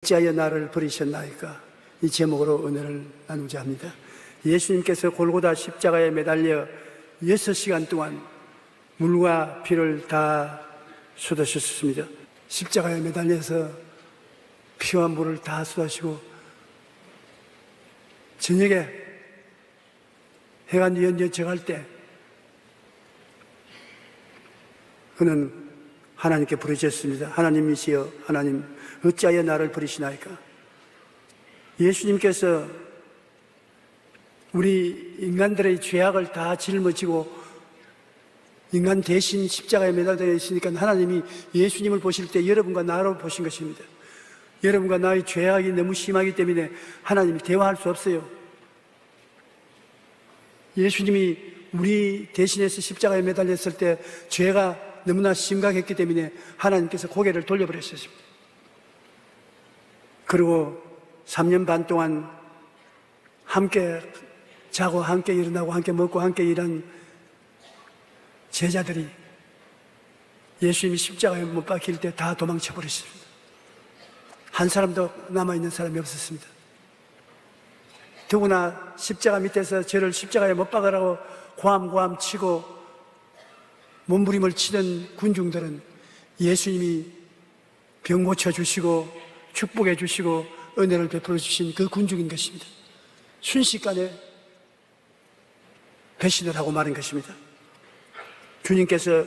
어찌하여 나를 버리셨나이까? 이 제목으로 은혜를 나누자 합니다. 예수님께서 골고다 십자가에 매달려 6시간 동안 물과 피를 다 쏟으셨습니다. 십자가에 매달려서 피와 물을 다 쏟으시고 저녁에 해가 뉘엿뉘엿 져갈 때 그는 하나님께 부르셨습니다. 하나님이시여, 하나님 어찌하여 나를 버리시나이까? 예수님께서 우리 인간들의 죄악을 다 짊어지고 인간 대신 십자가에 매달려 있으니까 하나님이 예수님을 보실 때 여러분과 나를 보신 것입니다. 여러분과 나의 죄악이 너무 심하기 때문에 하나님이 대화할 수 없어요. 예수님이 우리 대신해서 십자가에 매달렸을 때 죄가 너무나 심각했기 때문에 하나님께서 고개를 돌려버렸습니다. 그리고 3년 반 동안 함께 자고 함께 일어나고 함께 먹고 함께 일한 제자들이 예수님이 십자가에 못 박힐 때 다 도망쳐 버렸습니다. 한 사람도 남아있는 사람이 없었습니다. 더구나 십자가 밑에서 저를 십자가에 못 박으라고 고함고함 치고 몸부림을 치던 군중들은 예수님이 병 고쳐주시고 축복해 주시고 은혜를 베풀어 주신 그 군중인 것입니다. 순식간에 배신을 하고 마는 것입니다. 주님께서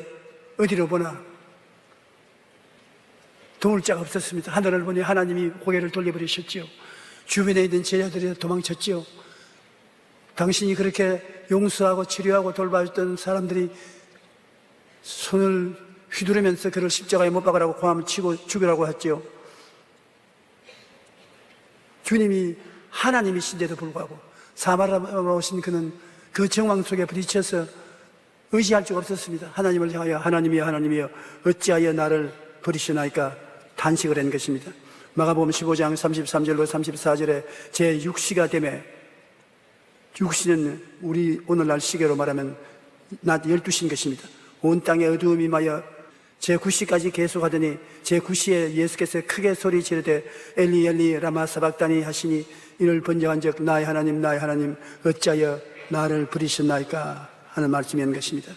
어디로 보나 도울 자가 없었습니다. 하늘을 보니 하나님이 고개를 돌려버리셨지요. 주변에 있는 제자들이 도망쳤지요. 당신이 그렇게 용서하고 치료하고 돌봐줬던 사람들이 손을 휘두르면서 그를 십자가에 못 박으라고 고함을 치고 죽이라고 했지요. 주님이 하나님이신데도 불구하고 사마리아로 오신 그는 그 정황 속에 부딪혀서 의지할 수가 없었습니다. 하나님을 향하여 하나님이여, 하나님이여 어찌하여 나를 버리시나이까 단식을 한 것입니다. 마가복음 15장 33절로 34절에 제6시가 되매, 6시는 우리 오늘날 시계로 말하면 낮 12시인 것입니다. 온 땅에 어두움이 임하여 제9시까지 계속하더니 제9시에 예수께서 크게 소리 지르되 엘리 엘리 라마 사박다니 하시니 이를 번역한 적 나의 하나님 나의 하나님 어찌하여 나를 버리셨나이까 하는 말씀인 것입니다.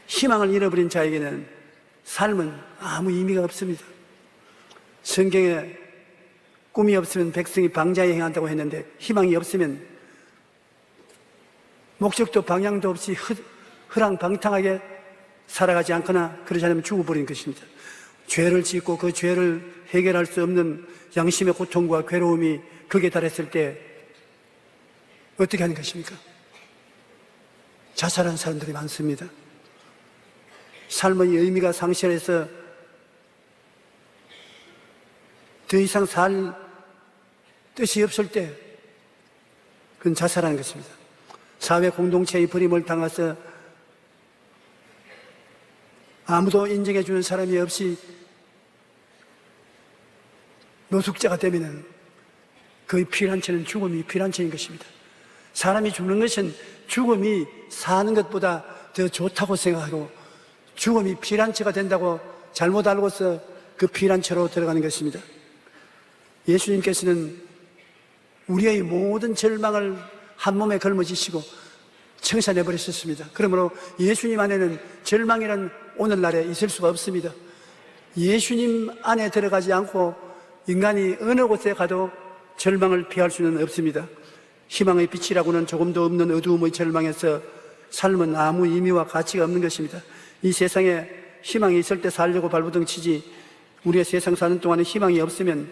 희망을 잃어버린 자에게는 삶은 아무 의미가 없습니다. 성경에 꿈이 없으면 백성이 방자에 행한다고 했는데 희망이 없으면 목적도 방향도 없이 허랑방탕하게 살아가지 않거나 그러지 않으면 죽어버린 것입니다. 죄를 짓고 그 죄를 해결할 수 없는 양심의 고통과 괴로움이 극에 달했을 때 어떻게 하는 것입니까? 자살한 사람들이 많습니다. 삶의 의미가 상실해서 더 이상 살 뜻이 없을 때 그건 자살하는 것입니다. 사회 공동체의 버림을 당해서 아무도 인정해 주는 사람이 없이 노숙자가 되면은 그의 피란체는 죽음이 피란체인 것입니다. 사람이 죽는 것은 죽음이 사는 것보다 더 좋다고 생각하고 죽음이 피란체가 된다고 잘못 알고서 그 피란체로 들어가는 것입니다. 예수님께서는 우리의 모든 절망을 한 몸에 걸머지시고 청산해버리셨습니다. 그러므로 예수님 안에는 절망이란 오늘날에 있을 수가 없습니다. 예수님 안에 들어가지 않고 인간이 어느 곳에 가도 절망을 피할 수는 없습니다. 희망의 빛이라고는 조금도 없는 어두움의 절망에서 삶은 아무 의미와 가치가 없는 것입니다. 이 세상에 희망이 있을 때 살려고 발버둥 치지 우리의 세상 사는 동안에 희망이 없으면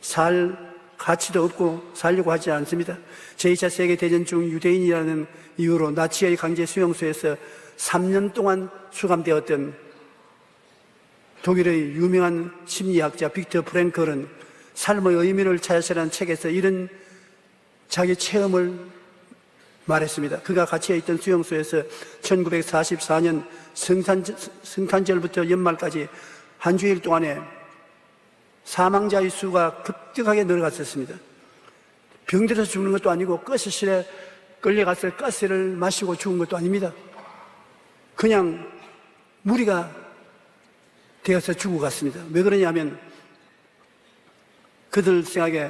살 가치도 없고 살려고 하지 않습니다. 제2차 세계대전 중 유대인이라는 이유로 나치의 강제 수용소에서 3년 동안 수감되었던 독일의 유명한 심리학자 빅터 프랭클은 삶의 의미를 찾으라는 책에서 이런 자기 체험을 말했습니다. 그가 갇혀 있던 수용소에서 1944년 성탄절부터 연말까지 한 주일 동안에 사망자의 수가 급격하게 늘어갔었습니다. 병들어서 죽는 것도 아니고 가스실에 끌려가서 가스를 마시고 죽은 것도 아닙니다. 그냥 무리가 되어서 죽어갔습니다. 왜 그러냐면 그들 생각에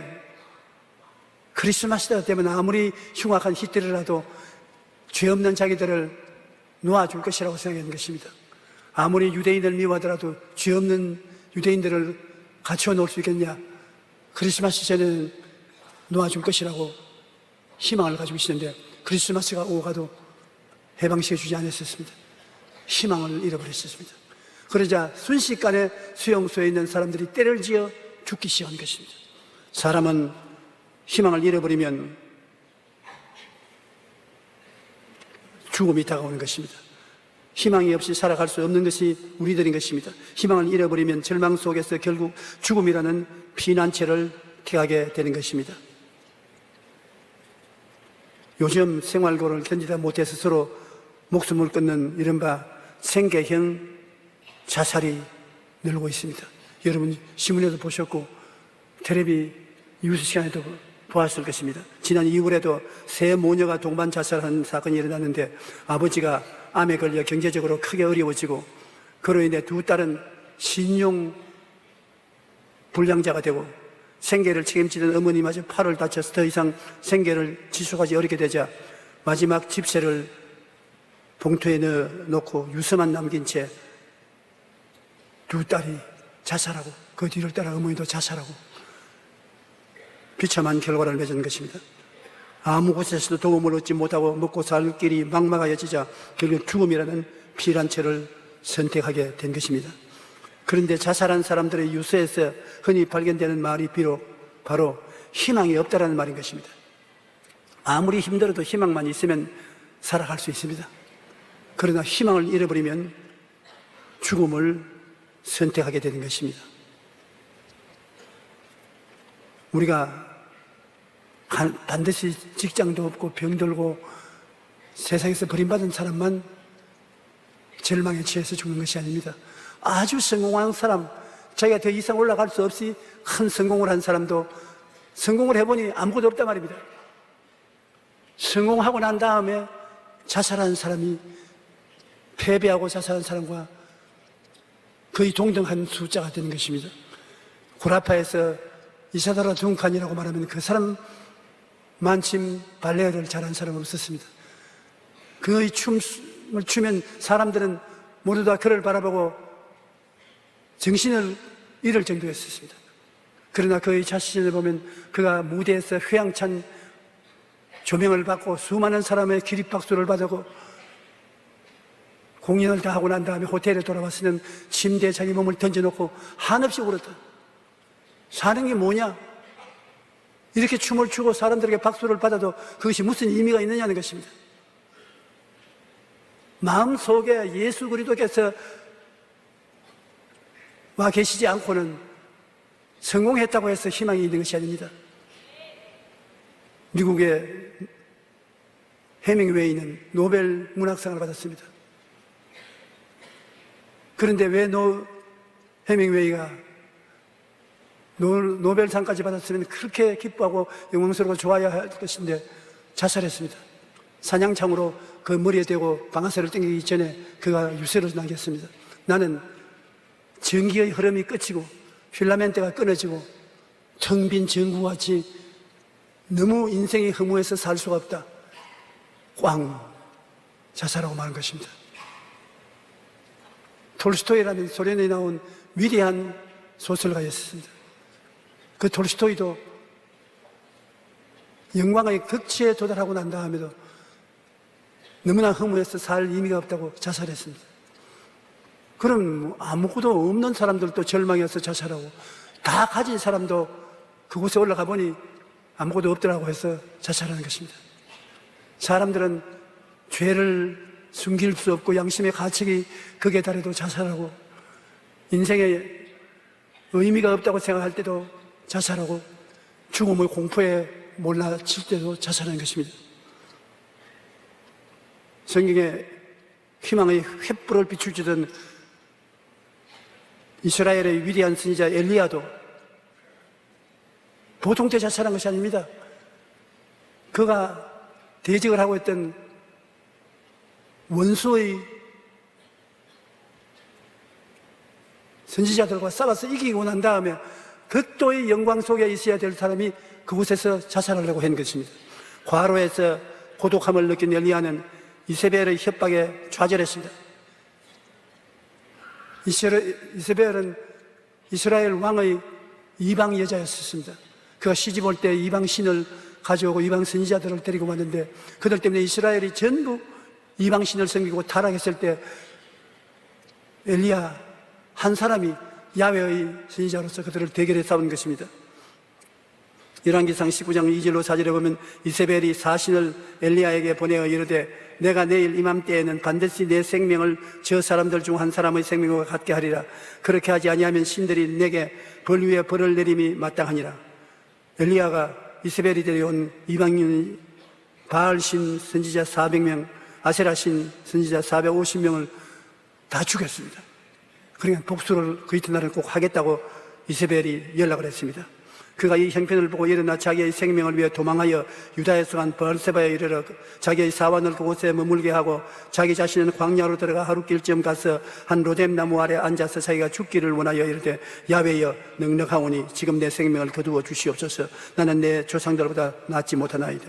크리스마스 때문에 아무리 흉악한 히틀러라도 죄 없는 자기들을 놓아줄 것이라고 생각한 것입니다. 아무리 유대인을 미워하더라도 죄 없는 유대인들을 갖추어 놓을 수 있겠냐? 크리스마스 전에는 놓아줄 것이라고 희망을 가지고 있었는데 크리스마스가 오고 가도 해방시켜주지 않았었습니다. 희망을 잃어버렸었습니다. 그러자 순식간에 수용소에 있는 사람들이 때를 지어 죽기 시작한 것입니다. 사람은 희망을 잃어버리면 죽음이 다가오는 것입니다. 희망이 없이 살아갈 수 없는 것이 우리들인 것입니다. 희망을 잃어버리면 절망 속에서 결국 죽음이라는 피난처를 택하게 되는 것입니다. 요즘 생활고를 견디다 못해서 서로 목숨을 끊는 이른바 생계형 자살이 늘고 있습니다. 여러분 신문에도 보셨고 텔레비 뉴스 시간에도 보았을 것입니다. 지난 2월에도 세 모녀가 동반 자살한 사건이 일어났는데 아버지가 암에 걸려 경제적으로 크게 어려워지고 그로 인해 두 딸은 신용 불량자가 되고 생계를 책임지던 어머니마저 팔을 다쳐서 더 이상 생계를 지속하기 어렵게 되자 마지막 집세를 봉투에 넣어놓고 유서만 남긴 채 두 딸이 자살하고 그 뒤를 따라 어머니도 자살하고 비참한 결과를 맺은 것입니다. 아무 곳에서도 도움을 얻지 못하고 먹고 살 길이 막막해지자 결국 죽음이라는 피난처를 선택하게 된 것입니다. 그런데 자살한 사람들의 유서에서 흔히 발견되는 말이 비록 바로 희망이 없다라는 말인 것입니다. 아무리 힘들어도 희망만 있으면 살아갈 수 있습니다. 그러나 희망을 잃어버리면 죽음을 선택하게 되는 것입니다. 우리가 반드시 직장도 없고 병들고 세상에서 버림받은 사람만 절망에 취해서 죽는 것이 아닙니다. 아주 성공한 사람, 자기가 더 이상 올라갈 수 없이 큰 성공을 한 사람도 성공을 해보니 아무것도 없단 말입니다. 성공하고 난 다음에 자살한 사람이 패배하고 자살한 사람과 거의 동등한 숫자가 되는 것입니다. 구라파에서 이사다라 둥칸이라고 말하면 그 사람 만침 발레를 잘한 사람은 없었습니다. 그의 춤을 추면 사람들은 모두 다 그를 바라보고 정신을 잃을 정도였습니다. 그러나 그의 자신을 보면 그가 무대에서 휘황찬 조명을 받고 수많은 사람의 기립박수를 받고 공연을 다 하고 난 다음에 호텔에 돌아왔으면 침대에 자기 몸을 던져놓고 한없이 울었다. 사는 게 뭐냐? 이렇게 춤을 추고 사람들에게 박수를 받아도 그것이 무슨 의미가 있느냐는 것입니다. 마음속에 예수 그리스도께서 와 계시지 않고는 성공했다고 해서 희망이 있는 것이 아닙니다. 미국의 해밍웨이는 노벨 문학상을 받았습니다. 그런데 왜 해밍웨이가 노벨상까지 받았으면 그렇게 기뻐하고 영광스럽고 좋아야 할 것인데 자살했습니다. 사냥창으로 그 머리에 대고 방아쇠를 당기기 전에 그가 유서를 남겼습니다. 나는 전기의 흐름이 끝이고 필라멘트가 끊어지고 텅 빈 전구같이 너무 인생이 허무해서 살 수가 없다. 꽝 자살하고 마는 것입니다. 톨스토이라는 소련에 나온 위대한 소설가였습니다. 그 톨스토이도 영광의 극치에 도달하고 난 다음에도 너무나 허무해서 살 의미가 없다고 자살했습니다. 그럼 아무것도 없는 사람들도 절망해서 자살하고 다 가진 사람도 그곳에 올라가 보니 아무것도 없더라고 해서 자살하는 것입니다. 사람들은 죄를 숨길 수 없고 양심의 가책이 극에 달해도 자살하고 인생에 의미가 없다고 생각할 때도 자살하고 죽음의 공포에 몰라칠 때도 자살하는 것입니다. 성경에 희망의 횃불을 비추주던 이스라엘의 위대한 선지자 엘리야도 보통 때 자살한 것이 아닙니다. 그가 대적을 하고 있던 원수의 선지자들과 싸워서 이기고 난 다음에 극도의 영광 속에 있어야 될 사람이 그곳에서 자살하려고 한 것입니다. 과로에서 고독함을 느낀 엘리야는 이세벨의 협박에 좌절했습니다. 이세벨은 이스라엘 왕의 이방 여자였습니다. 그가 시집 올 때 이방 신을 가져오고 이방 선지자들을 데리고 왔는데 그들 때문에 이스라엘이 전부 이방 신을 섬기고 타락했을 때 엘리야 한 사람이 야훼의 선지자로서 그들을 대결해 싸운 것입니다. 열왕기상 19장 2절로 4절에 보면 이세벨이 사신을 엘리야에게 보내어 이르되 내가 내일 이맘때에는 반드시 내 생명을 저 사람들 중 한 사람의 생명과 같게 하리라. 그렇게 하지 아니하면 신들이 내게 벌 위에 벌을 내림이 마땅하니라. 엘리야가 이세벨이 데려온 이방인 바알신 선지자 400명, 아세라신 선지자 450명을 다 죽였습니다. 그러니까 복수를 그 이튿날은 꼭 하겠다고 이세벨이 연락을 했습니다. 그가 이 형편을 보고 일어나 자기의 생명을 위해 도망하여 유다에서 간 브엘세바에 이르러 자기의 사원을 그곳에 머물게 하고 자기 자신은 광야로 들어가 하루길쯤 가서 한 로뎀 나무 아래 앉아서 자기가 죽기를 원하여 이르되 야훼여 넉넉하오니 지금 내 생명을 거두어 주시옵소서. 나는 내 조상들보다 낫지 못하나이다.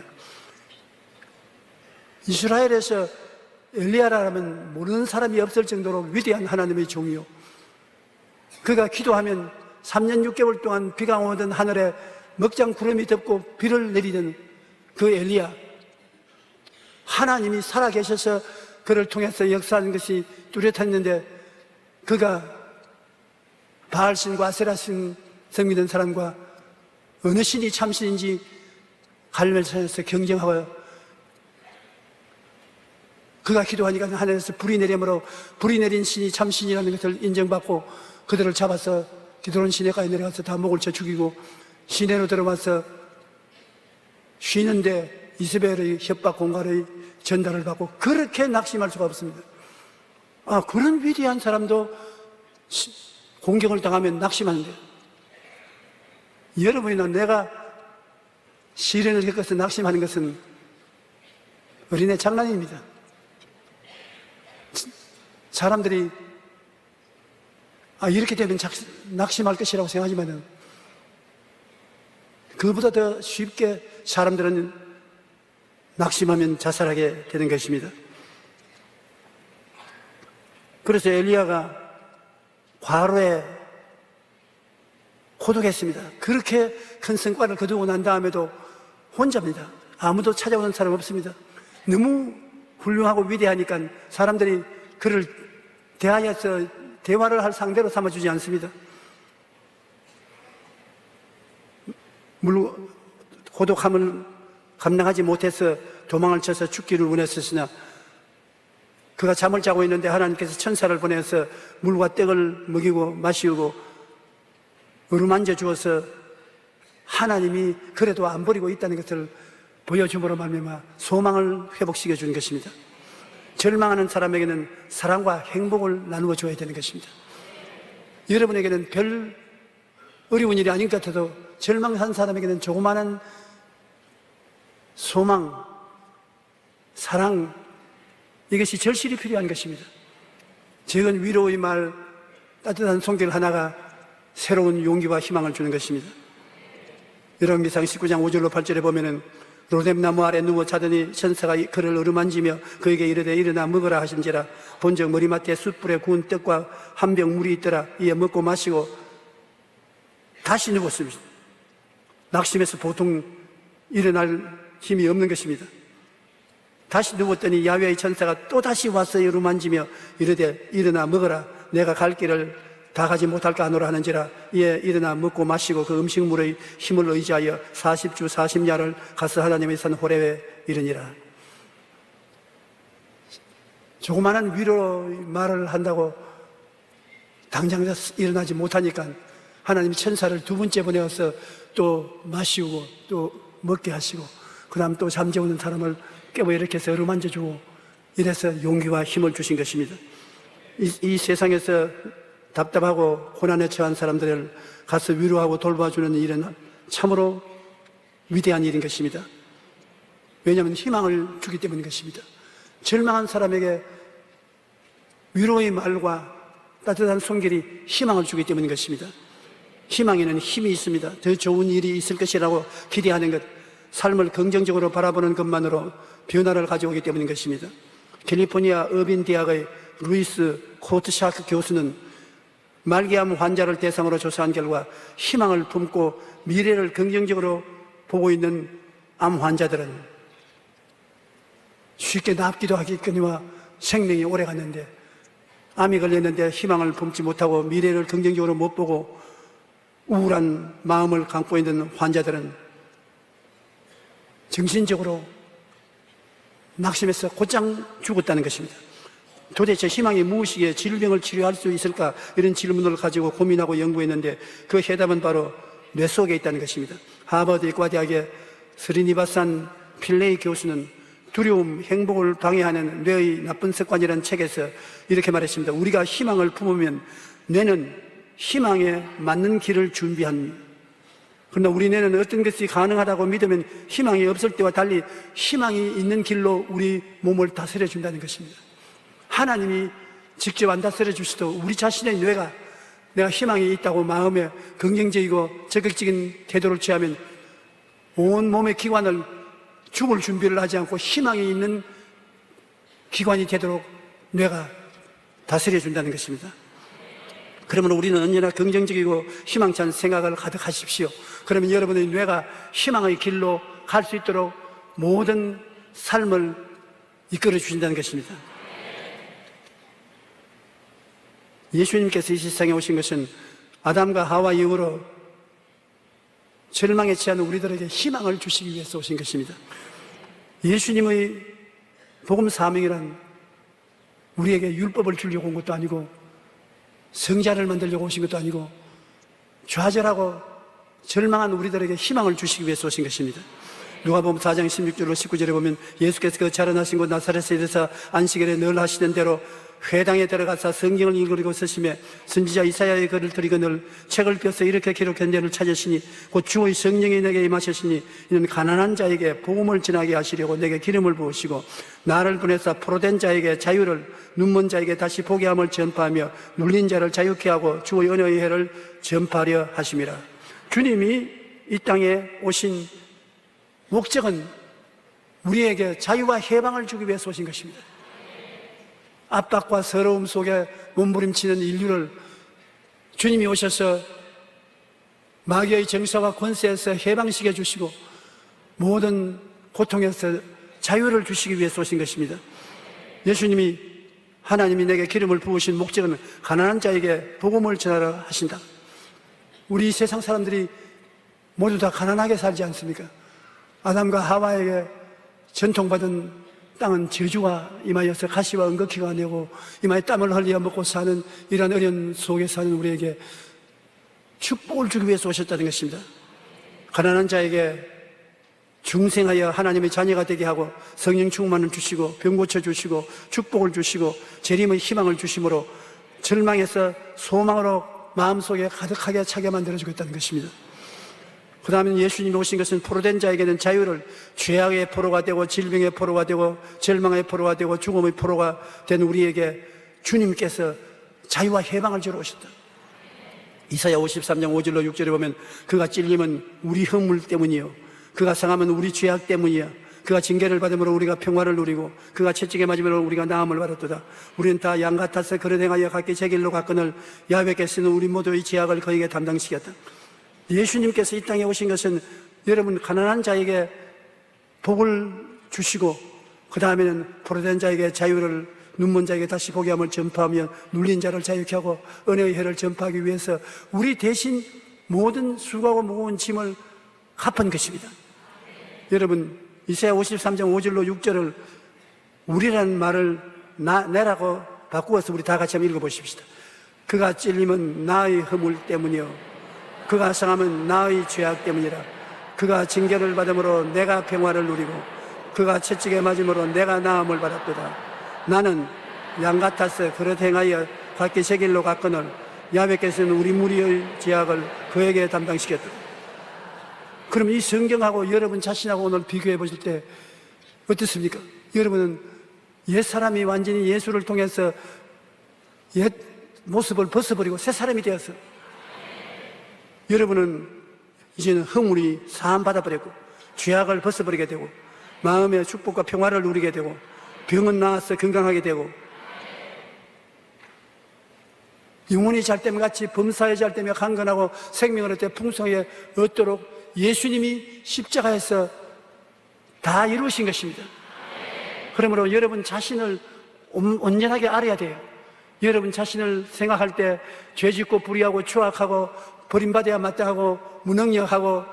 이스라엘에서 엘리야라면 모르는 사람이 없을 정도로 위대한 하나님의 종이요, 그가 기도하면 3년 6개월 동안 비가 오던 하늘에 먹장 구름이 덮고 비를 내리던 그 엘리야, 하나님이 살아계셔서 그를 통해서 역사하는 것이 뚜렷했는데 그가 바알신과 아세라신 섬기는 사람과 어느 신이 참신인지 갈멜산에서 경쟁하고 그가 기도하니까 하늘에서 불이 내리므로 불이 내린 신이 참신이라는 것을 인정받고 그들을 잡아서 기드론 시내가에 내려가서 다 목을 쳐 죽이고 시내로 들어와서 쉬는데 이세벨의 협박 공갈의 전달을 받고 그렇게 낙심할 수가 없습니다. 그런 위대한 사람도 공격을 당하면 낙심하는데 여러분이나 내가 시련을 겪어서 낙심하는 것은 어린애 장난입니다. 사람들이 이렇게 되면 낙심할 것이라고 생각하지만 그보다 더 쉽게 사람들은 낙심하면 자살하게 되는 것입니다. 그래서 엘리야가 과로에 고독했습니다. 그렇게 큰 성과를 거두고 난 다음에도 혼자입니다. 아무도 찾아오는 사람 없습니다. 너무 훌륭하고 위대하니까 사람들이 그를 대하여서 대화를 할 상대로 삼아주지 않습니다. 물론 고독함을 감당하지 못해서 도망을 쳐서 죽기를 원했으나 그가 잠을 자고 있는데 하나님께서 천사를 보내서 물과 떡을 먹이고 마시고 어루만져 주어서 하나님이 그래도 안 버리고 있다는 것을 보여줌으로 말미암아 소망을 회복시켜 주는 것입니다. 절망하는 사람에게는 사랑과 행복을 나누어 줘야 되는 것입니다. 여러분에게는 별 어려운 일이 아닌 것 같아도 절망한 사람에게는 조그마한 소망, 사랑, 이것이 절실히 필요한 것입니다. 적은 위로의 말, 따뜻한 손길 하나가 새로운 용기와 희망을 주는 것입니다. 열왕기상 19장 5절로 8절에 보면은 로뎀나무 아래 누워 자더니 천사가 그를 어루만지며 그에게 이르되 일어나 먹으라 하신지라. 본즉 머리맡에 숯불에 구운 떡과 한 병 물이 있더라. 이에 먹고 마시고 다시 누웠습니다. 낙심해서 보통 일어날 힘이 없는 것입니다. 다시 누웠더니 야훼의 천사가 또 다시 와서 어루만지며 이르되 일어나 먹으라. 내가 갈 길을 다 가지 못할까 하노라 하는지라. 이에 일어나 먹고 마시고 그 음식물의 힘을 의지하여 40주 40야를 가서 하나님의 산 호렙에 이르니라. 조그마한 위로의 말을 한다고 당장 일어나지 못하니까 하나님 천사를 두 번째 보내어서 또 마시고 또 먹게 하시고 그 다음 또 잠재우는 사람을 깨워 일으켜서 어루만져주고 이래서 용기와 힘을 주신 것입니다. 이 세상에서 답답하고 고난에 처한 사람들을 가서 위로하고 돌봐주는 일은 참으로 위대한 일인 것입니다. 왜냐하면 희망을 주기 때문인 것입니다. 절망한 사람에게 위로의 말과 따뜻한 손길이 희망을 주기 때문인 것입니다. 희망에는 힘이 있습니다. 더 좋은 일이 있을 것이라고 기대하는 것, 삶을 긍정적으로 바라보는 것만으로 변화를 가져오기 때문인 것입니다. 캘리포니아 어빈 대학의 루이스 코트샤크 교수는 말기암 환자를 대상으로 조사한 결과 희망을 품고 미래를 긍정적으로 보고 있는 암 환자들은 쉽게 낫기도 하겠거니와 생명이 오래 갔는데, 암이 걸렸는데 희망을 품지 못하고 미래를 긍정적으로 못 보고 우울한 마음을 갖고 있는 환자들은 정신적으로 낙심해서 곧장 죽었다는 것입니다. 도대체 희망이 무엇이기에 질병을 치료할 수 있을까? 이런 질문을 가지고 고민하고 연구했는데 그 해답은 바로 뇌 속에 있다는 것입니다. 하버드 의과대학의 스리니바산 필레이 교수는 두려움, 행복을 방해하는 뇌의 나쁜 습관이라는 책에서 이렇게 말했습니다. 우리가 희망을 품으면 뇌는 희망에 맞는 길을 준비합니다. 그러나 우리 뇌는 어떤 것이 가능하다고 믿으면 희망이 없을 때와 달리 희망이 있는 길로 우리 몸을 다스려 준다는 것입니다. 하나님이 직접 안 다스려 주시도 우리 자신의 뇌가 내가 희망이 있다고 마음에 긍정적이고 적극적인 태도를 취하면 온 몸의 기관을 죽을 준비를 하지 않고 희망이 있는 기관이 되도록 뇌가 다스려 준다는 것입니다. 그러면 우리는 언제나 긍정적이고 희망찬 생각을 가득하십시오. 그러면 여러분의 뇌가 희망의 길로 갈 수 있도록 모든 삶을 이끌어 주신다는 것입니다. 예수님께서 이 세상에 오신 것은 아담과 하와 이후로 절망에 취한 우리들에게 희망을 주시기 위해서 오신 것입니다. 예수님의 복음 사명이란 우리에게 율법을 주려고 온 것도 아니고 성자를 만들려고 오신 것도 아니고 좌절하고 절망한 우리들에게 희망을 주시기 위해서 오신 것입니다. 누가복음 4장 16절로 19절에 보면 예수께서 그 자라나신 곳 나사렛에 이르사 안식일에 늘 하시던 대로 회당에 들어가서 성경을 읽으려고 서심해 선지자 이사야의 글을 들이거늘 책을 펴서 이렇게 기록한 데를 찾으시니 곧 주의 성령이 내게 임하셨으니 이는 가난한 자에게 복음을 전하게 하시려고 내게 기름을 부으시고 나를 보내사 포로된 자에게 자유를, 눈먼 자에게 다시 보게 함을 전파하며 눌린 자를 자유케 하고 주의 은혜의 해를 전파하려 하심이라. 주님이 이 땅에 오신 목적은 우리에게 자유와 해방을 주기 위해서 오신 것입니다. 압박과 서러움 속에 몸부림치는 인류를 주님이 오셔서 마귀의 정사와 권세에서 해방시켜 주시고 모든 고통에서 자유를 주시기 위해서 오신 것입니다. 예수님이 하나님이 내게 기름을 부으신 목적은 가난한 자에게 복음을 전하러 하신다. 우리 세상 사람들이 모두 다 가난하게 살지 않습니까? 아담과 하와에게 전통받은 땅은 저주가 임하여서 가시와 은거키가 내고 이마에 땀을 흘려 먹고 사는 이러한 어려운 속에 사는 우리에게 축복을 주기 위해서 오셨다는 것입니다. 가난한 자에게 중생하여 하나님의 자녀가 되게 하고 성령 충만을 주시고 병 고쳐주시고 축복을 주시고 재림의 희망을 주심으로 절망에서 소망으로 마음속에 가득하게 차게 만들어주겠다는 것입니다. 그 다음에 예수님이 오신 것은 포로된 자에게는 자유를, 죄악의 포로가 되고 질병의 포로가 되고 절망의 포로가 되고 죽음의 포로가 된 우리에게 주님께서 자유와 해방을 주러 오셨다. 이사야 53장 5절로 6절에 보면 그가 찔림은 우리 허물 때문이요 그가 상함은 우리 죄악 때문이야. 그가 징계를 받음으로 우리가 평화를 누리고 그가 채찍에 맞음으로 우리가 나음을 받았도다. 우리는 다 양 같아서 그릇 행하여 각기 제 길로 갔거늘 야훼께서는 우리 모두의 죄악을 그에게 담당시켰다. 예수님께서 이 땅에 오신 것은 여러분 가난한 자에게 복을 주시고 그 다음에는 포로된 자에게 자유를, 눈먼 자에게 다시 보게 함을 전파하며 눌린 자를 자유케 하고 은혜의 해를 전파하기 위해서 우리 대신 모든 수고하고 무거운 짐을 갚은 것입니다. 여러분 이사야 53장 5절로 6절을 우리라는 말을 내라고 바꾸어서 우리 다 같이 한번 읽어보십시다. 그가 찔림은 나의 허물 때문이요 그가 상함은 나의 죄악 때문이라. 그가 징계를 받음으로 내가 평화를 누리고 그가 채찍에 맞음으로 내가 나음을 받았도다. 나는 양 같아서 그릇 행하여 각기 제 길로 갔거늘 야훼께서는 우리 무리의 죄악을 그에게 담당시켰다. 그럼 이 성경하고 여러분 자신하고 오늘 비교해 보실 때 어떻습니까? 여러분은 옛사람이 완전히 예수를 통해서 옛 모습을 벗어버리고 새 사람이 되어서 여러분은 이제는 허물이 사함받아 버렸고 죄악을 벗어버리게 되고 마음의 축복과 평화를 누리게 되고 병은 나아서 건강하게 되고 영혼이 잘됨 같이 범사에 잘되며 강건하고 생명을 얻되 풍성하게 얻도록 예수님이 십자가에서 다 이루신 것입니다. 그러므로 여러분 자신을 온전하게 알아야 돼요. 여러분 자신을 생각할 때 죄짓고 불의하고 추악하고 버림받아야 마땅하고 무능력하고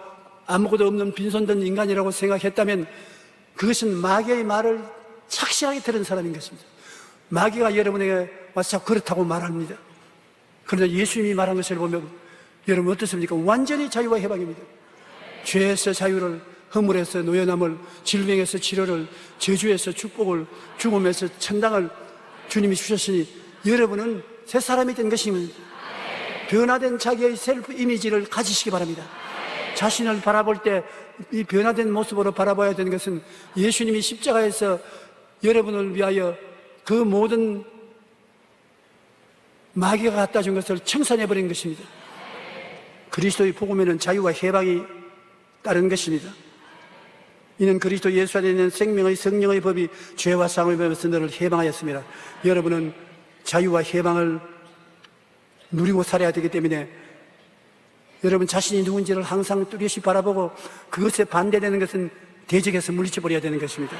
아무것도 없는 빈손든 인간이라고 생각했다면 그것은 마귀의 말을 착실하게 들은 사람인 것입니다. 마귀가 여러분에게 와서 그렇다고 말합니다. 그런데 예수님이 말한 것을 보면 여러분 어떻습니까? 완전히 자유와 해방입니다. 죄에서 자유를, 허물에서 노연함을, 질병에서 치료를, 저주에서 축복을, 죽음에서 천당을 주님이 주셨으니 여러분은 새 사람이 된 것입니다. 변화된 자기의 셀프 이미지를 가지시기 바랍니다. 자신을 바라볼 때 이 변화된 모습으로 바라봐야 되는 것은 예수님이 십자가에서 여러분을 위하여 그 모든 마귀가 갖다 준 것을 청산해버린 것입니다. 그리스도의 복음에는 자유와 해방이 따른 것입니다. 이는 그리스도 예수 안에 있는 생명의 성령의 법이 죄와 사망의 법에서 너를 해방하였습니다. 여러분은 자유와 해방을 누리고 살아야 되기 때문에 여러분 자신이 누군지를 항상 뚜렷이 바라보고 그것에 반대되는 것은 대적해서 물리쳐버려야 되는 것입니다.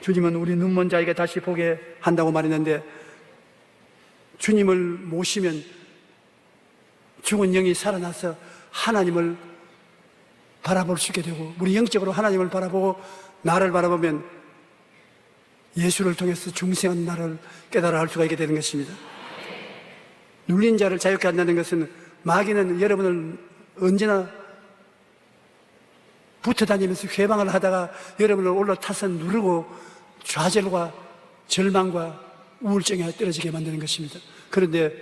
주님은 우리 눈먼 자에게 다시 보게 한다고 말했는데 주님을 모시면 죽은 영이 살아나서 하나님을 바라볼 수 있게 되고 우리 영적으로 하나님을 바라보고 나를 바라보면 예수를 통해서 중생한 나를 깨달아 알 수가 있게 되는 것입니다. 눌린 자를 자유케 한다는 것은 마귀는 여러분을 언제나 붙어 다니면서 회방을 하다가 여러분을 올라타서 누르고 좌절과 절망과 우울증에 떨어지게 만드는 것입니다. 그런데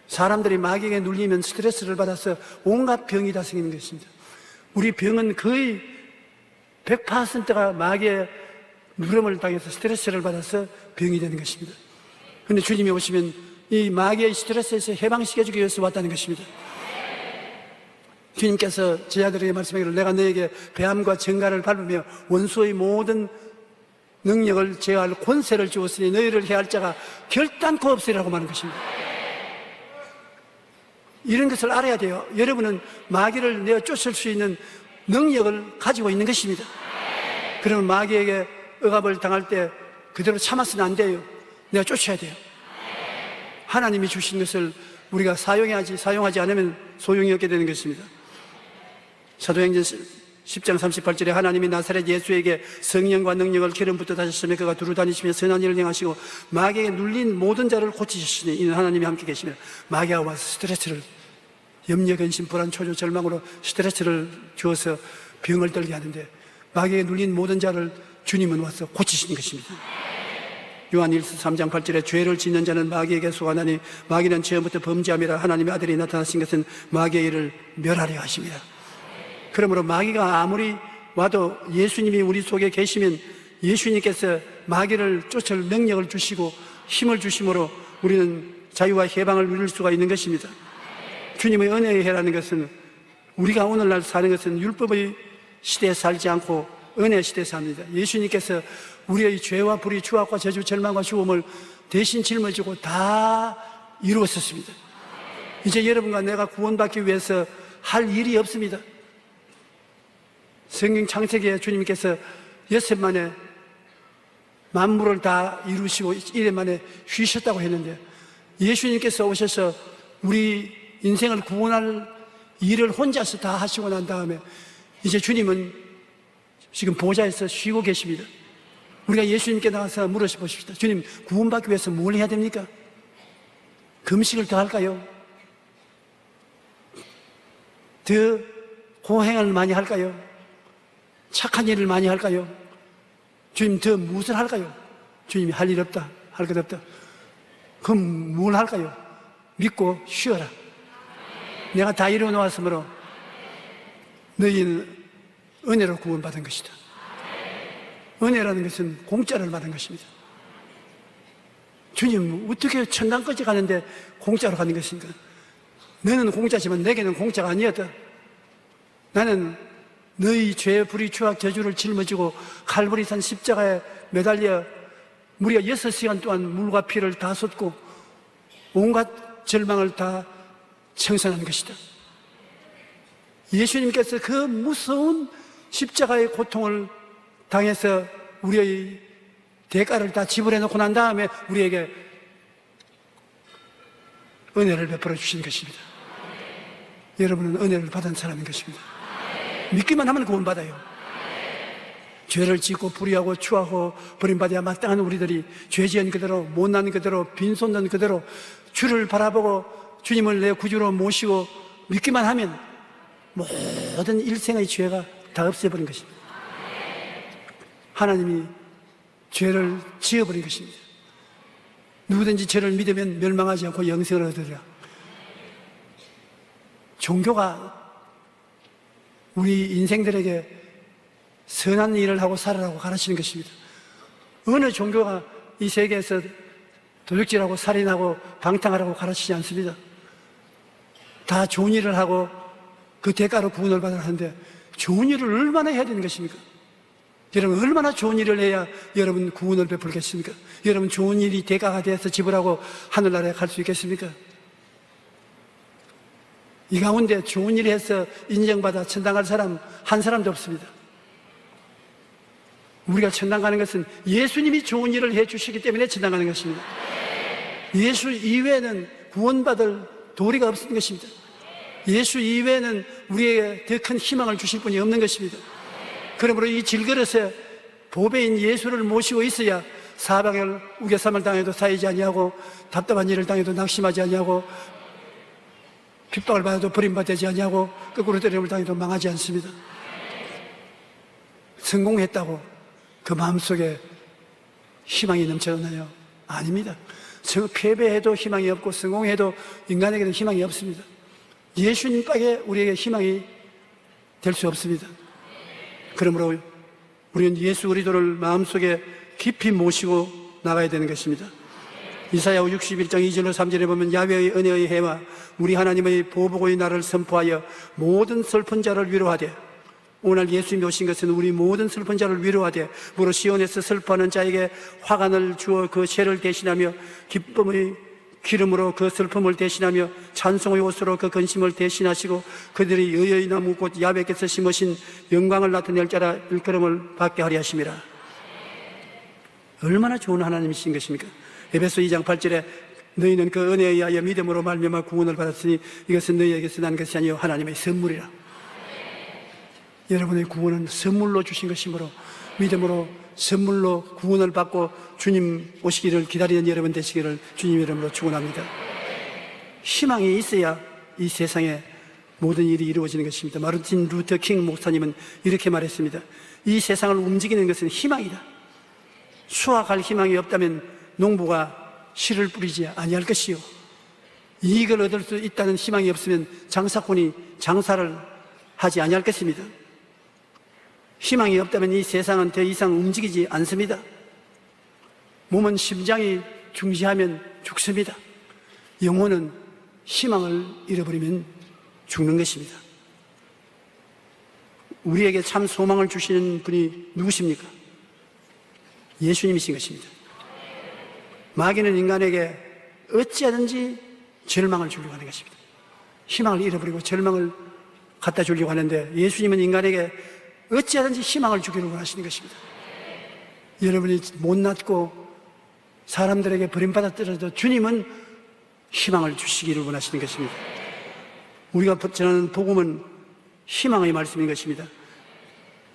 사람들이 마귀에게 눌리면 스트레스를 받아서 온갖 병이 다 생기는 것입니다. 우리 병은 거의 100%가 마귀의 누름을 당해서 스트레스를 받아서 병이 되는 것입니다. 그런데 주님이 오시면 이 마귀의 스트레스에서 해방시켜주기 위해서 왔다는 것입니다. 주님께서 제자들에게 말씀하기를 내가 너에게 배암과 정갈을 밟으며 원수의 모든 능력을 제어할 권세를 주었으니 너희를 해할 자가 결단코 없으리라고 말하는 것입니다. 이런 것을 알아야 돼요. 여러분은 마귀를 내어 쫓을 수 있는 능력을 가지고 있는 것입니다. 그러면 마귀에게 억압을 당할 때 그대로 참아서는 안 돼요. 내가 쫓아야 돼요. 하나님이 주신 것을 우리가 사용하지 않으면 소용이 없게 되는 것입니다. 사도행전 10장 38절에 하나님이 나사렛 예수에게 성령과 능력을 기름부터 다셨으며 그가 두루 다니시며 선한 일을 행하시고 마귀에게 눌린 모든 자를 고치셨으니 이는 하나님이 함께 계시며 마귀가 와서 스트레스를 염려, 근심, 불안, 초조, 절망으로 스트레스를 주어서 병을 떨게 하는데 마귀에게 눌린 모든 자를 주님은 와서 고치시는 것입니다. 요한일서 3장 8절에 죄를 짓는 자는 마귀에게 속하나니 마귀는 처음부터 범죄함이라 하나님의 아들이 나타나신 것은 마귀의 일을 멸하려 하십니다. 그러므로 마귀가 아무리 와도 예수님이 우리 속에 계시면 예수님께서 마귀를 쫓을 능력을 주시고 힘을 주심으로 우리는 자유와 해방을 누릴 수가 있는 것입니다. 주님의 은혜의 해라는 것은 우리가 오늘날 사는 것은 율법의 시대에 살지 않고 은혜의 시대에 삽니다. 예수님께서 우리의 죄와 불의, 추악과 저주, 절망과 죽음을 대신 짊어지고 다 이루었었습니다. 이제 여러분과 내가 구원받기 위해서 할 일이 없습니다. 성경 창세기에 주님께서 6일 만에 만물을 다 이루시고 1일 만에 쉬셨다고 했는데 예수님께서 오셔서 우리 인생을 구원할 일을 혼자서 다 하시고 난 다음에 이제 주님은 지금 보좌에서 쉬고 계십니다. 우리가 예수님께 나가서 물어보십시다. 주님, 구원받기 위해서 뭘 해야 됩니까? 금식을 더 할까요? 더 고행을 많이 할까요? 착한 일을 많이 할까요? 주님, 더 무엇을 할까요? 주님이 할 일 없다, 할 것 없다. 그럼 뭘 할까요? 믿고 쉬어라. 내가 다 이루어 놓았으므로 너희는 은혜로 구원받은 것이다. 은혜라는 것은 공짜를 받은 것입니다. 주님, 어떻게 천당까지 가는데 공짜로 가는 것인가? 너는 공짜지만 내게는 공짜가 아니었다. 나는 너희 죄, 불의, 추악, 저주를 짊어지고 칼보리산 십자가에 매달려 무려 6시간 동안 물과 피를 다 쏟고 온갖 절망을 다 청산한 것이다. 예수님께서 그 무서운 십자가의 고통을 당해서 우리의 대가를 다 지불해 놓고 난 다음에 우리에게 은혜를 베풀어 주신 것입니다. 여러분은 은혜를 받은 사람인 것입니다. 믿기만 하면 구원받아요. 죄를 짓고 불의하고 추하고 버림받아야 마땅한 우리들이 죄 지은 그대로, 못난 그대로, 빈손든 그대로 주를 바라보고 주님을 내 구주로 모시고 믿기만 하면 모든 일생의 죄가 다 없애버린 것입니다. 하나님이 죄를 지어버린 것입니다. 누구든지 저를 믿으면 멸망하지 않고 영생을 얻으리라. 종교가 우리 인생들에게 선한 일을 하고 살아라고 가르치는 것입니다. 어느 종교가 이 세계에서 도둑질하고 살인하고 방탕하라고 가르치지 않습니다. 다 좋은 일을 하고 그 대가로 구원을 받아야 하는데 좋은 일을 얼마나 해야 되는 것입니까? 여러분, 얼마나 좋은 일을 해야 여러분 구원을 베풀겠습니까? 여러분, 좋은 일이 대가가 되어서 지불하고 하늘나라에 갈 수 있겠습니까? 이 가운데 좋은 일을 해서 인정받아 천당 갈 사람 한 사람도 없습니다. 우리가 천당 가는 것은 예수님이 좋은 일을 해 주시기 때문에 천당 가는 것입니다. 예수 이외에는 구원받을 도리가 없는 것입니다. 예수 이외에는 우리에게 더 큰 희망을 주실 분이 없는 것입니다. 그러므로 이 질그릇에 보배인 예수를 모시고 있어야 사방을 우겨쌈을 당해도 쌓이지 아니하고 답답한 일을 당해도 낙심하지 아니하고 핍박을 받아도 버림받지 아니하고 거꾸로 때림을 당해도 망하지 않습니다. 성공했다고 그 마음속에 희망이 넘쳐나요? 아닙니다. 패배해도 희망이 없고 성공해도 인간에게는 희망이 없습니다. 예수님 밖에 우리에게 희망이 될 수 없습니다. 그러므로 우리는 예수 그리스도를 마음속에 깊이 모시고 나가야 되는 것입니다. 이사야 61장 2절로 3절에 보면 야훼의 은혜의 해와 우리 하나님의 보복의 날을 선포하여 모든 슬픈 자를 위로하되, 오늘 예수님이 오신 것은 우리 모든 슬픈 자를 위로하되 무릇 시온에서 슬퍼하는 자에게 화관을 주어 그 죄를 대신하며 기쁨의 기름으로 그 슬픔을 대신하며 찬송의 옷으로 그 근심을 대신하시고 그들이 의의 나무 곧 야훼께서 심으신 영광을 나타낼 자라 일컬음을 받게 하리 하심이라. 얼마나 좋은 하나님이신 것입니까? 에베소 2장 8절에 너희는 그 은혜에 의하여 믿음으로 말미암아 구원을 받았으니 이것은 너희에게서 난 것이 아니요 하나님의 선물이라. 여러분의 구원은 선물로 주신 것이므로 믿음으로 선물로 구원을 받고 주님 오시기를 기다리는 여러분 되시기를 주님 이름으로 축원합니다. 희망이 있어야 이 세상에 모든 일이 이루어지는 것입니다. 마르틴 루터 킹 목사님은 이렇게 말했습니다. 이 세상을 움직이는 것은 희망이다. 수확할 희망이 없다면 농부가 씨를 뿌리지 아니할 것이요, 이익을 얻을 수 있다는 희망이 없으면 장사꾼이 장사를 하지 아니할 것입니다. 희망이 없다면 이 세상은 더 이상 움직이지 않습니다. 몸은 심장이 중지하면 죽습니다. 영혼은 희망을 잃어버리면 죽는 것입니다. 우리에게 참 소망을 주시는 분이 누구십니까? 예수님이신 것입니다. 마귀는 인간에게 어찌하든지 절망을 주려고 하는 것입니다. 희망을 잃어버리고 절망을 갖다 주려고 하는데 예수님은 인간에게 어찌하든지 희망을 주기를 원하시는 것입니다. 여러분이 못났고 사람들에게 버림받았더라도 주님은 희망을 주시기를 원하시는 것입니다. 우리가 전하는 복음은 희망의 말씀인 것입니다.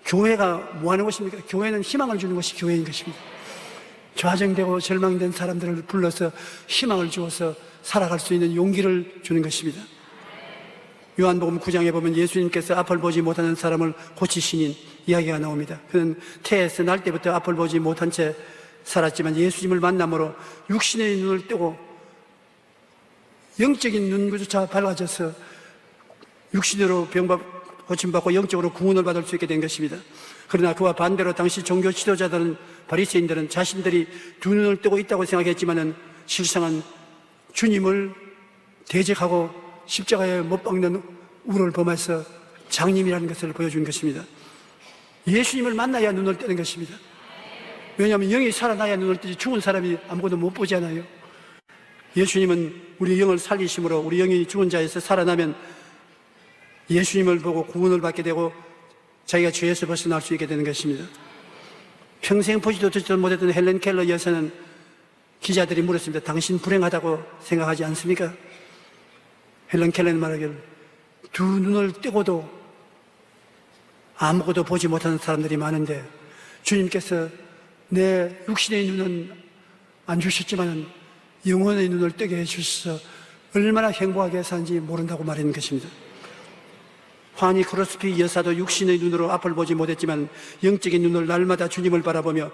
교회가 뭐 하는 것입니까? 교회는 희망을 주는 것이 교회인 것입니다. 좌정되고 절망된 사람들을 불러서 희망을 주어서 살아갈 수 있는 용기를 주는 것입니다. 요한복음 9장에 보면 예수님께서 앞을 보지 못하는 사람을 고치시는 이야기가 나옵니다. 그는 태에서 날 때부터 앞을 보지 못한 채 살았지만 예수님을 만남으로 육신의 눈을 뜨고 영적인 눈조차 밝아져서 육신으로 고침받고 영적으로 구원을 받을 수 있게 된 것입니다. 그러나 그와 반대로 당시 종교 지도자들은, 바리새인들은 자신들이 두 눈을 뜨고 있다고 생각했지만은 실상은 주님을 대적하고 십자가에 못 박는 우를 범해서 장님이라는 것을 보여준 것입니다. 예수님을 만나야 눈을 뜨는 것입니다. 왜냐하면 영이 살아나야 눈을 뜨지 죽은 사람이 아무것도 못 보잖아요. 예수님은 우리 영을 살리심으로 우리 영이 죽은 자에서 살아나면 예수님을 보고 구원을 받게 되고 자기가 죄에서 벗어날 수 있게 되는 것입니다. 평생 보지도 듣지도 못했던 헬렌 켈러 여사는 기자들이 물었습니다. 당신 불행하다고 생각하지 않습니까? 헬렌 켈러는 말하기를 두 눈을 뜨고도 아무것도 보지 못하는 사람들이 많은데 주님께서 내 육신의 눈은 안 주셨지만 영혼의 눈을 뜨게 해주셔서 얼마나 행복하게 사는지 모른다고 말하는 것입니다. 환희 크로스피 여사도 육신의 눈으로 앞을 보지 못했지만 영적인 눈을 날마다 주님을 바라보며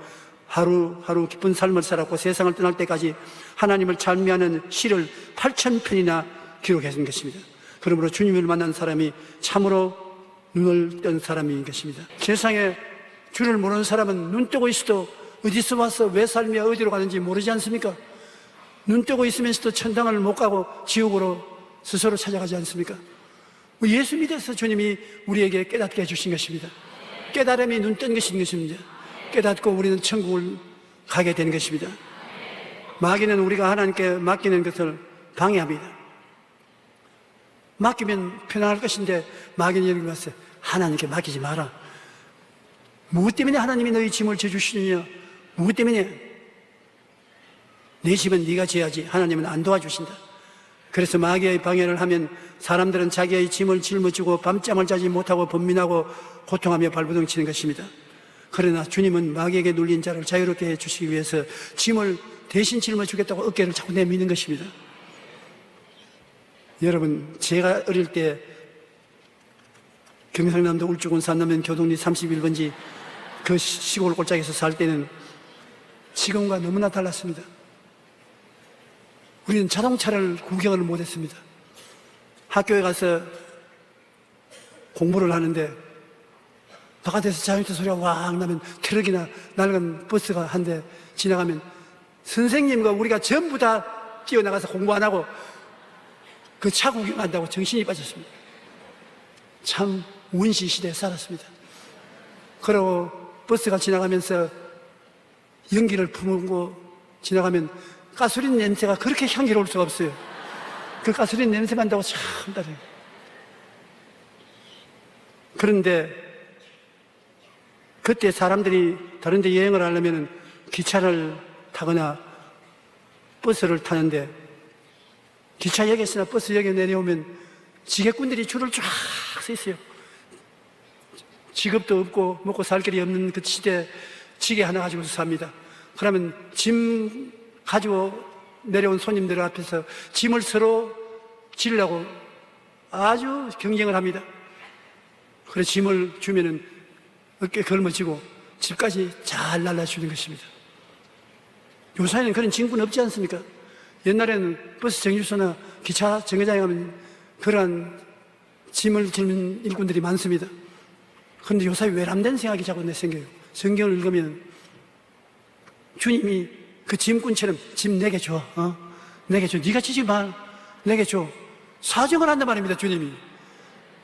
하루하루 기쁜 삶을 살았고 세상을 떠날 때까지 하나님을 찬미하는 시를 8,000편이나 기록했던 것입니다. 그러므로 주님을 만난 사람이 참으로 눈을 뜬 사람인 것입니다. 세상에 주를 모르는 사람은 눈 뜨고 있어도 어디서 와서 왜 살며 어디로 가는지 모르지 않습니까? 눈 뜨고 있으면서도 천당을 못 가고 지옥으로 스스로 찾아가지 않습니까? 예수 믿어서 주님이 우리에게 깨닫게 해주신 것입니다. 깨달음이 눈 뜬 것입니다. 깨닫고 우리는 천국을 가게 되는 것입니다. 마귀는 우리가 하나님께 맡기는 것을 방해합니다. 맡기면 편안할 것인데 마귀는 여기 와서 하나님께 맡기지 마라. 무엇 때문에 하나님이 너희 짐을 져주시느냐? 무엇 때문에? 내 짐은 네가 져야지. 하나님은 안 도와주신다. 그래서 마귀의 방해를 하면 사람들은 자기의 짐을 짊어지고 밤잠을 자지 못하고 번민하고 고통하며 발버둥 치는 것입니다. 그러나 주님은 마귀에게 눌린 자를 자유롭게 해주시기 위해서 짐을 대신 짊어지겠다고 어깨를 자꾸 내미는 것입니다. 여러분, 제가 어릴 때 경상남도 울주군 산남면 교동리 31번지 그 시골 골짜기에서 살 때는 지금과 너무나 달랐습니다. 우리는 자동차를 구경을 못했습니다. 학교에 가서 공부를 하는데 바깥에서 자동차 소리가 왕 나면 트럭이나 낡은 버스가 한 대 지나가면 선생님과 우리가 전부 다 뛰어나가서 공부 안 하고 그 차 구경한다고 정신이 빠졌습니다. 참 원시 시대에 살았습니다. 그러고 버스가 지나가면서 연기를 품고 지나가면 가솔린 냄새가 그렇게 향기로울 수가 없어요. 그 가솔린 냄새 만다고 참 다르요. 그런데 그때 사람들이 다른 데 여행을 하려면 기차를 타거나 버스를 타는데 기차역에서나 버스역에 내려오면 지게꾼들이 줄을 쫙 서 있어요. 직업도 없고 먹고 살 길이 없는 그 시대에 지게 하나 가지고서 삽니다. 그러면 짐 가지고 내려온 손님들 앞에서 짐을 서로 지려고 아주 경쟁을 합니다. 그래서 짐을 주면은 어깨에 걸머지고 집까지 잘 날라주는 것입니다. 요새는 그런 징구는 없지 않습니까? 옛날에는 버스 정류소나 기차 정거장에 가면 그러한 짐을 짊는 일꾼들이 많습니다. 그런데 요새 외람된 생각이 자꾸 내 생겨요. 성경을 읽으면 주님이 그 짐꾼처럼 짐 내게 줘, 내게 줘. 네가 지지 마. 내게 줘. 사정을 한단 말입니다, 주님이.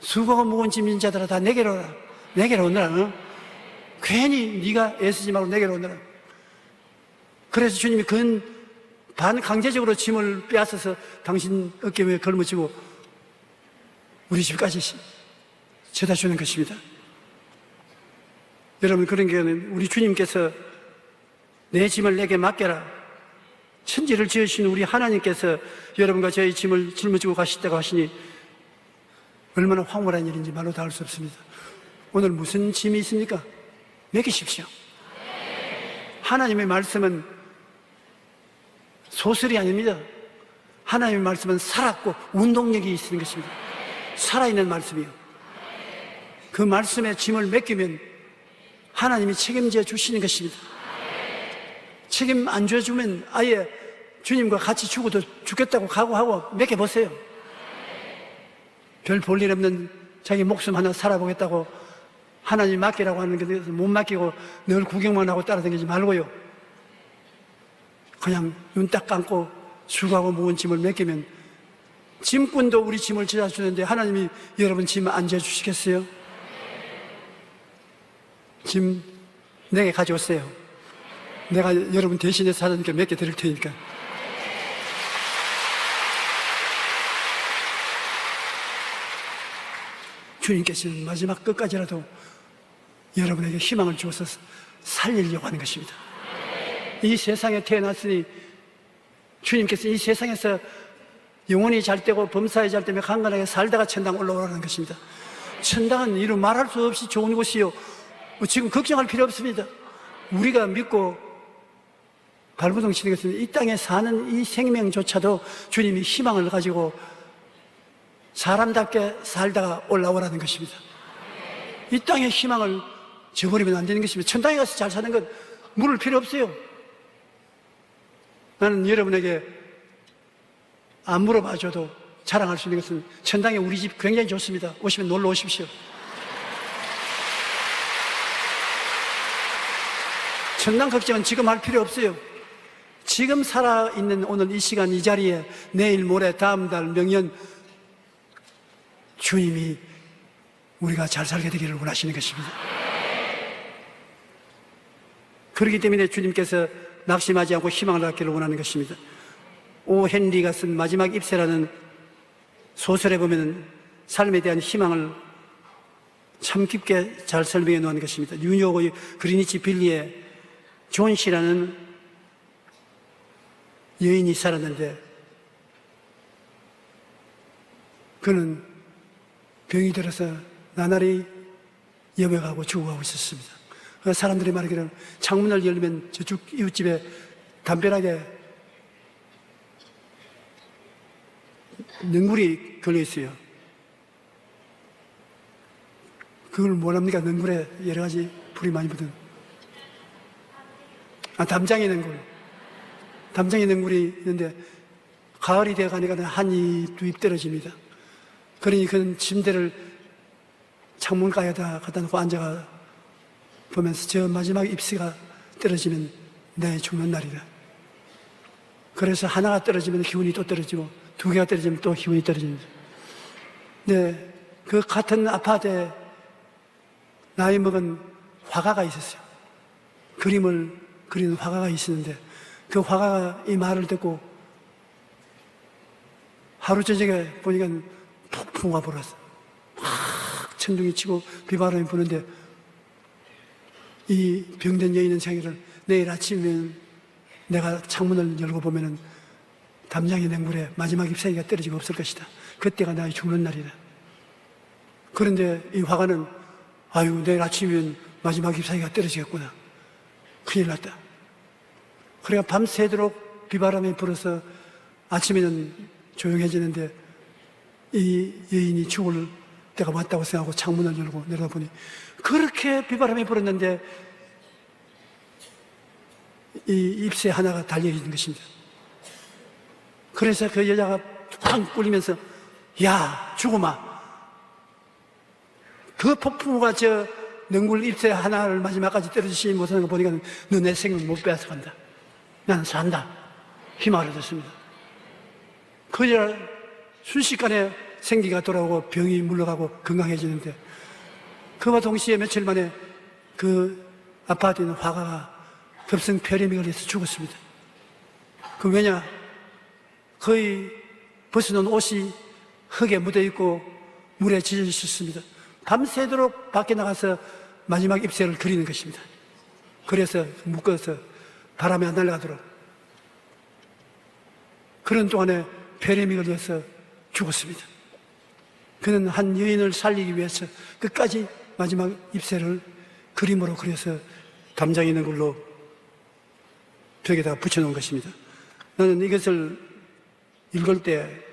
수고가 무거운 짐진 자들아 다 내게로 오라. 내게로 오너라. 괜히 네가 애쓰지 말고 내게로 오너라. 그래서 주님이 반강제적으로 짐을 빼앗아서 당신 어깨 위에 걸머쥐고 우리 집까지 쳐다 주는 것입니다. 여러분, 그런 경우는 우리 주님께서 내 짐을 내게 맡겨라. 천지를 지으신 우리 하나님께서 여러분과 저희 짐을 짊어지고 가시다고 하시니 얼마나 황홀한 일인지 말로 다 할 수 없습니다. 오늘 무슨 짐이 있습니까? 맡기십시오. 하나님의 말씀은 소설이 아닙니다. 하나님의 말씀은 살았고 운동력이 있는 것입니다. 살아있는 말씀이요. 그 말씀에 짐을 맡기면 하나님이 책임져 주시는 것입니다. 책임 안 져주면 아예 주님과 같이 죽어도 죽겠다고 각오하고 맡겨보세요. 별 볼 일 없는 자기 목숨 하나 살아보겠다고 하나님 맡기라고 하는 것에 못 맡기고 늘 구경만 하고 따라다니지 말고요. 그냥 눈 딱 감고 수고하고 무거운 짐을 맡기면 짐꾼도 우리 짐을 져주는데 하나님이 여러분 짐 안 져주시겠어요? 짐 내게 가져오세요. 내가 여러분 대신해서 하나님께 몇 개 드릴 테니까. 주님께서는 마지막 끝까지라도 여러분에게 희망을 주어서 살리려고 하는 것입니다. 이 세상에 태어났으니 주님께서 이 세상에서 영원히 잘 되고 범사에 잘 되며 강건하게 살다가 천당 올라오라는 것입니다. 천당은 이루 말할 수 없이 좋은 곳이요, 지금 걱정할 필요 없습니다. 우리가 믿고 발버둥 치는 것은 이 땅에 사는 이 생명조차도 주님이 희망을 가지고 사람답게 살다가 올라오라는 것입니다. 이 땅의 희망을 저버리면 안 되는 것입니다. 천당에 가서 잘 사는 건 물을 필요 없어요. 나는 여러분에게 안 물어봐줘도 자랑할 수 있는 것은 천당에 우리 집 굉장히 좋습니다. 오시면 놀러 오십시오. 천당 걱정은 지금 할 필요 없어요. 지금 살아있는 오늘 이 시간 이 자리에 내일 모레 다음 달 명년 주님이 우리가 잘 살게 되기를 원하시는 것입니다. 그렇기 때문에 주님께서 낙심하지 않고 희망을 갖기를 원하는 것입니다. 오 헨리가 쓴 마지막 입새라는 소설에 보면 삶에 대한 희망을 참 깊게 잘 설명해 놓은 것입니다. 뉴욕의 그리니치 빌리에 존 씨라는 여인이 살았는데 그는 병이 들어서 나날이 여백하고 죽어가고 있었습니다. 사람들이 말하기를 창문을 열면 저쪽 이웃집에 담벼락에 능굴이 걸려있어요. 그걸 뭐랍니까? 능굴에 여러 가지 불이 많이 붙은 담장의 능굴. 담장의 능굴이 있는데 가을이 되어 가니까 한 입, 두 입 떨어집니다. 그러니 그는 침대를 창문가에다 갖다 놓고 앉아가 보면서 저 마지막 잎새가 떨어지면 내 죽는 날이다. 그래서 하나가 떨어지면 기운이 또 떨어지고 두 개가 떨어지면 또 기운이 떨어집니다. 네, 그 같은 아파트에 나이 먹은 화가가 있었어요. 그림을 그리는 화가가 있었는데 그 화가가 이 말을 듣고 하루 저녁에 보니까 폭풍우가 불었어. 확 천둥이 치고 비바람이 부는데 이 병든 여인은 생일을 내일 아침이면 내가 창문을 열고 보면은 담장의 냉물에 마지막 잎사귀가 떨어지고 없을 것이다. 그때가 나의 죽는 날이다. 그런데 이 화가는 아유 내일 아침이면 마지막 잎사귀가 떨어지겠구나. 큰일 났다. 그래가 밤새도록 비바람이 불어서 아침에는 조용해지는데 이 여인이 죽을 때가 왔다고 생각하고 창문을 열고 내려다보니 그렇게 비바람이 불었는데 이 잎새 하나가 달려있는 것입니다. 그래서 그 여자가 팡 꿀리면서 야 죽어마, 그 폭풍우가 저 능굴 잎새 하나를 마지막까지 떨어지지 못하는 거 보니까 너 내 생명 못 빼앗아 간다. 나는 산다. 희망을 얻었습니다. 그 여자 순식간에 생기가 돌아오고 병이 물러가고 건강해지는데 그와 동시에 며칠 만에 그 아파트에 있는 화가가 급성 폐렴이 걸려서 죽었습니다. 그 왜냐? 거의 벗어놓은 옷이 흙에 묻어있고 물에 젖어 있었습니다. 밤새도록 밖에 나가서 마지막 잎새를 그리는 것입니다. 그래서 묶어서 바람에 안 날아가도록. 그런 동안에 폐렴이 걸려서 죽었습니다. 그는 한 여인을 살리기 위해서 끝까지 마지막 잎새를 그림으로 그려서 담장에 있는 걸로 벽에다가 붙여놓은 것입니다. 나는 이것을 읽을 때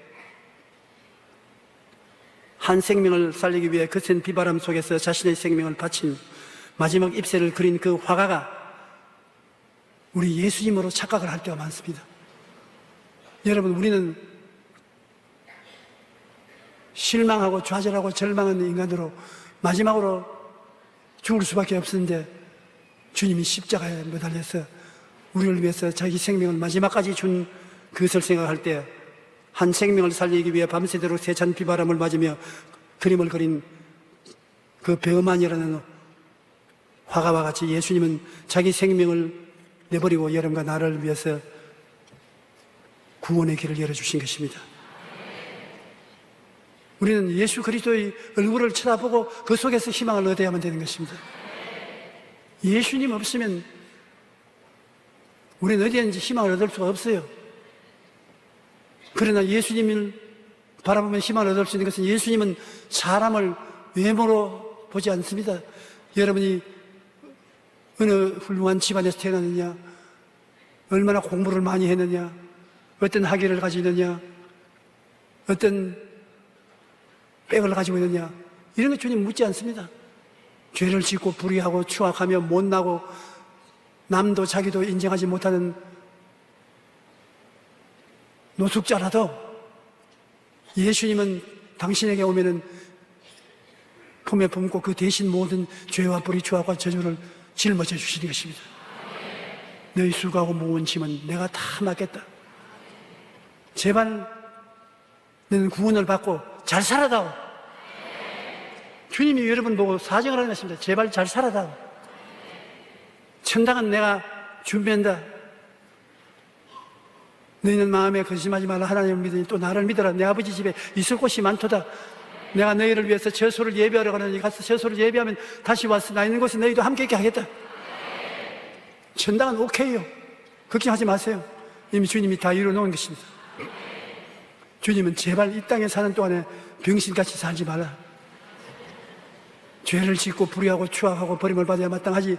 한 생명을 살리기 위해 거센 비바람 속에서 자신의 생명을 바친 마지막 잎새를 그린 그 화가가 우리 예수님으로 착각을 할 때가 많습니다. 여러분, 우리는 실망하고 좌절하고 절망하는 인간으로 마지막으로 죽을 수밖에 없었는데 주님이 십자가에 매달려서 우리를 위해서 자기 생명을 마지막까지 준 그것을 생각할 때 한 생명을 살리기 위해 밤새도록 세찬 비바람을 맞으며 그림을 그린 그 베어만이라는 화가와 같이 예수님은 자기 생명을 내버리고 여러분과 나를 위해서 구원의 길을 열어주신 것입니다. 우리는 예수 그리스도의 얼굴을 쳐다보고 그 속에서 희망을 얻어야만 되는 것입니다. 예수님 없으면 우리는 어디든지 희망을 얻을 수가 없어요. 그러나 예수님을 바라보면 희망을 얻을 수 있는 것은 예수님은 사람을 외모로 보지 않습니다. 여러분이 어느 훌륭한 집안에서 태어났느냐, 얼마나 공부를 많이 했느냐, 어떤 학위를 가지느냐, 어떤 백을 가지고 있느냐, 이런 것 주님 묻지 않습니다. 죄를 짓고 불의하고 추악하며 못나고 남도 자기도 인정하지 못하는 노숙자라도 예수님은 당신에게 오면은 품에 품고 그 대신 모든 죄와 불의, 추악과 저주를 짊어져 주시는 것입니다. 너희 수고하고 무거운 짐은 내가 다 맡겠다. 제발 너는 구원을 받고 잘 살아다오. 주님이 여러분 보고 사정을 하는 것입니다. 제발 잘 살아다오. 천당은 내가 준비한다. 너희는 마음에 거짓말하지 말라. 하나님을 믿으니 또 나를 믿어라. 내 아버지 집에 있을 곳이 많도다. 내가 너희를 위해서 처소를 예비하러 가느니 가서 처소를 예비하면 다시 와서 나 있는 곳에 너희도 함께 있게 하겠다. 천당은 오케이요. 걱정하지 마세요. 이미 주님이 다 이루어놓은 것입니다. 주님은 제발 이 땅에 사는 동안에 병신같이 살지 말라. 죄를 짓고 불의하고 추악하고 버림을 받아야 마땅하지.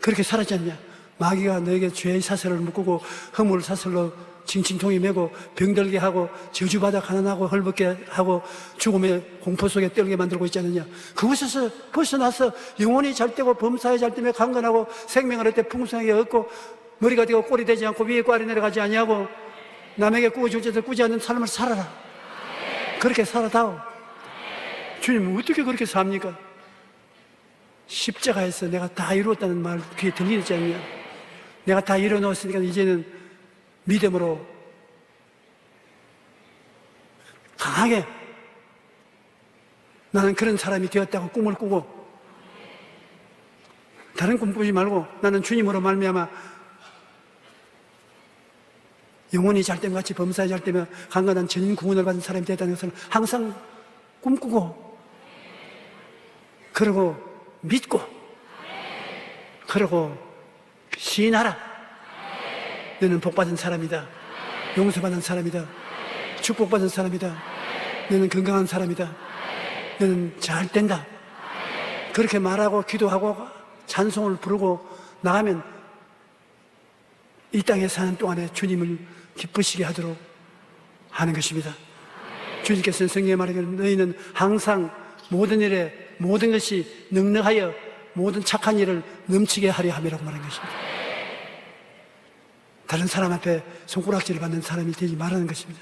그렇게 살았지 않냐? 마귀가 너에게 죄의 사슬을 묶고 허물 사슬로 징징통이 메고 병들게 하고 저주받아 가난하고 헐벗게 하고 죽음의 공포 속에 떨게 만들고 있지 않느냐? 그곳에서 벗어나서 영혼이 잘되고 범사에 잘되며 강건하고 생명을 얻되 풍성하게 얻고 머리가 되고 꼴이 되지 않고 위에 꽈리 내려가지 아니하고 남에게 꾸어줄 짓을 꾸지 않는 삶을 살아라. 그렇게 살아다오. 주님은 어떻게 그렇게 삽니까? 십자가에서 내가 다 이루었다는 말 귀에 들리지 않냐? 내가 다 이뤄놓았으니까 이제는 믿음으로 강하게 나는 그런 사람이 되었다고 꿈을 꾸고 다른 꿈 꾸지 말고 나는 주님으로 말미암아 영혼이 잘됨 같이 범사에 잘되며 강건한 전인 구원을 받은 사람이 되었다는 것을 항상 꿈꾸고 그러고 믿고 그러고 시인하라. 너는 복받은 사람이다. 용서받은 사람이다. 축복받은 사람이다. 너는 건강한 사람이다. 너는 잘 된다. 그렇게 말하고 기도하고 찬송을 부르고 나가면 이 땅에 사는 동안에 주님을 기쁘시게 하도록 하는 것입니다. 주님께서는 성경에 말하기를 너희는 항상 모든 일에 모든 것이 넉넉하여 모든 착한 일을 넘치게 하려 함이라고 말한 것입니다. 다른 사람 앞에 손가락질을 받는 사람이 되지 말라는 것입니다.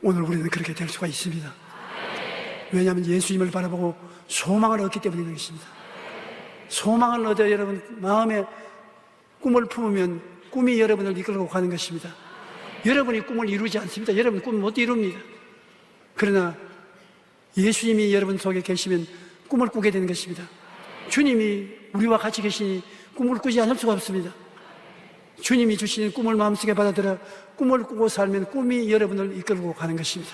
오늘 우리는 그렇게 될 수가 있습니다. 왜냐하면 예수님을 바라보고 소망을 얻기 때문인 것입니다. 소망을 얻어 여러분 마음에 꿈을 품으면 꿈이 여러분을 이끌고 가는 것입니다. 여러분이 꿈을 이루지 않습니다. 여러분 꿈을 못 이룹니다. 그러나 예수님이 여러분 속에 계시면 꿈을 꾸게 되는 것입니다. 주님이 우리와 같이 계시니 꿈을 꾸지 않을 수가 없습니다. 주님이 주시는 꿈을 마음속에 받아들여 꿈을 꾸고 살면 꿈이 여러분을 이끌고 가는 것입니다.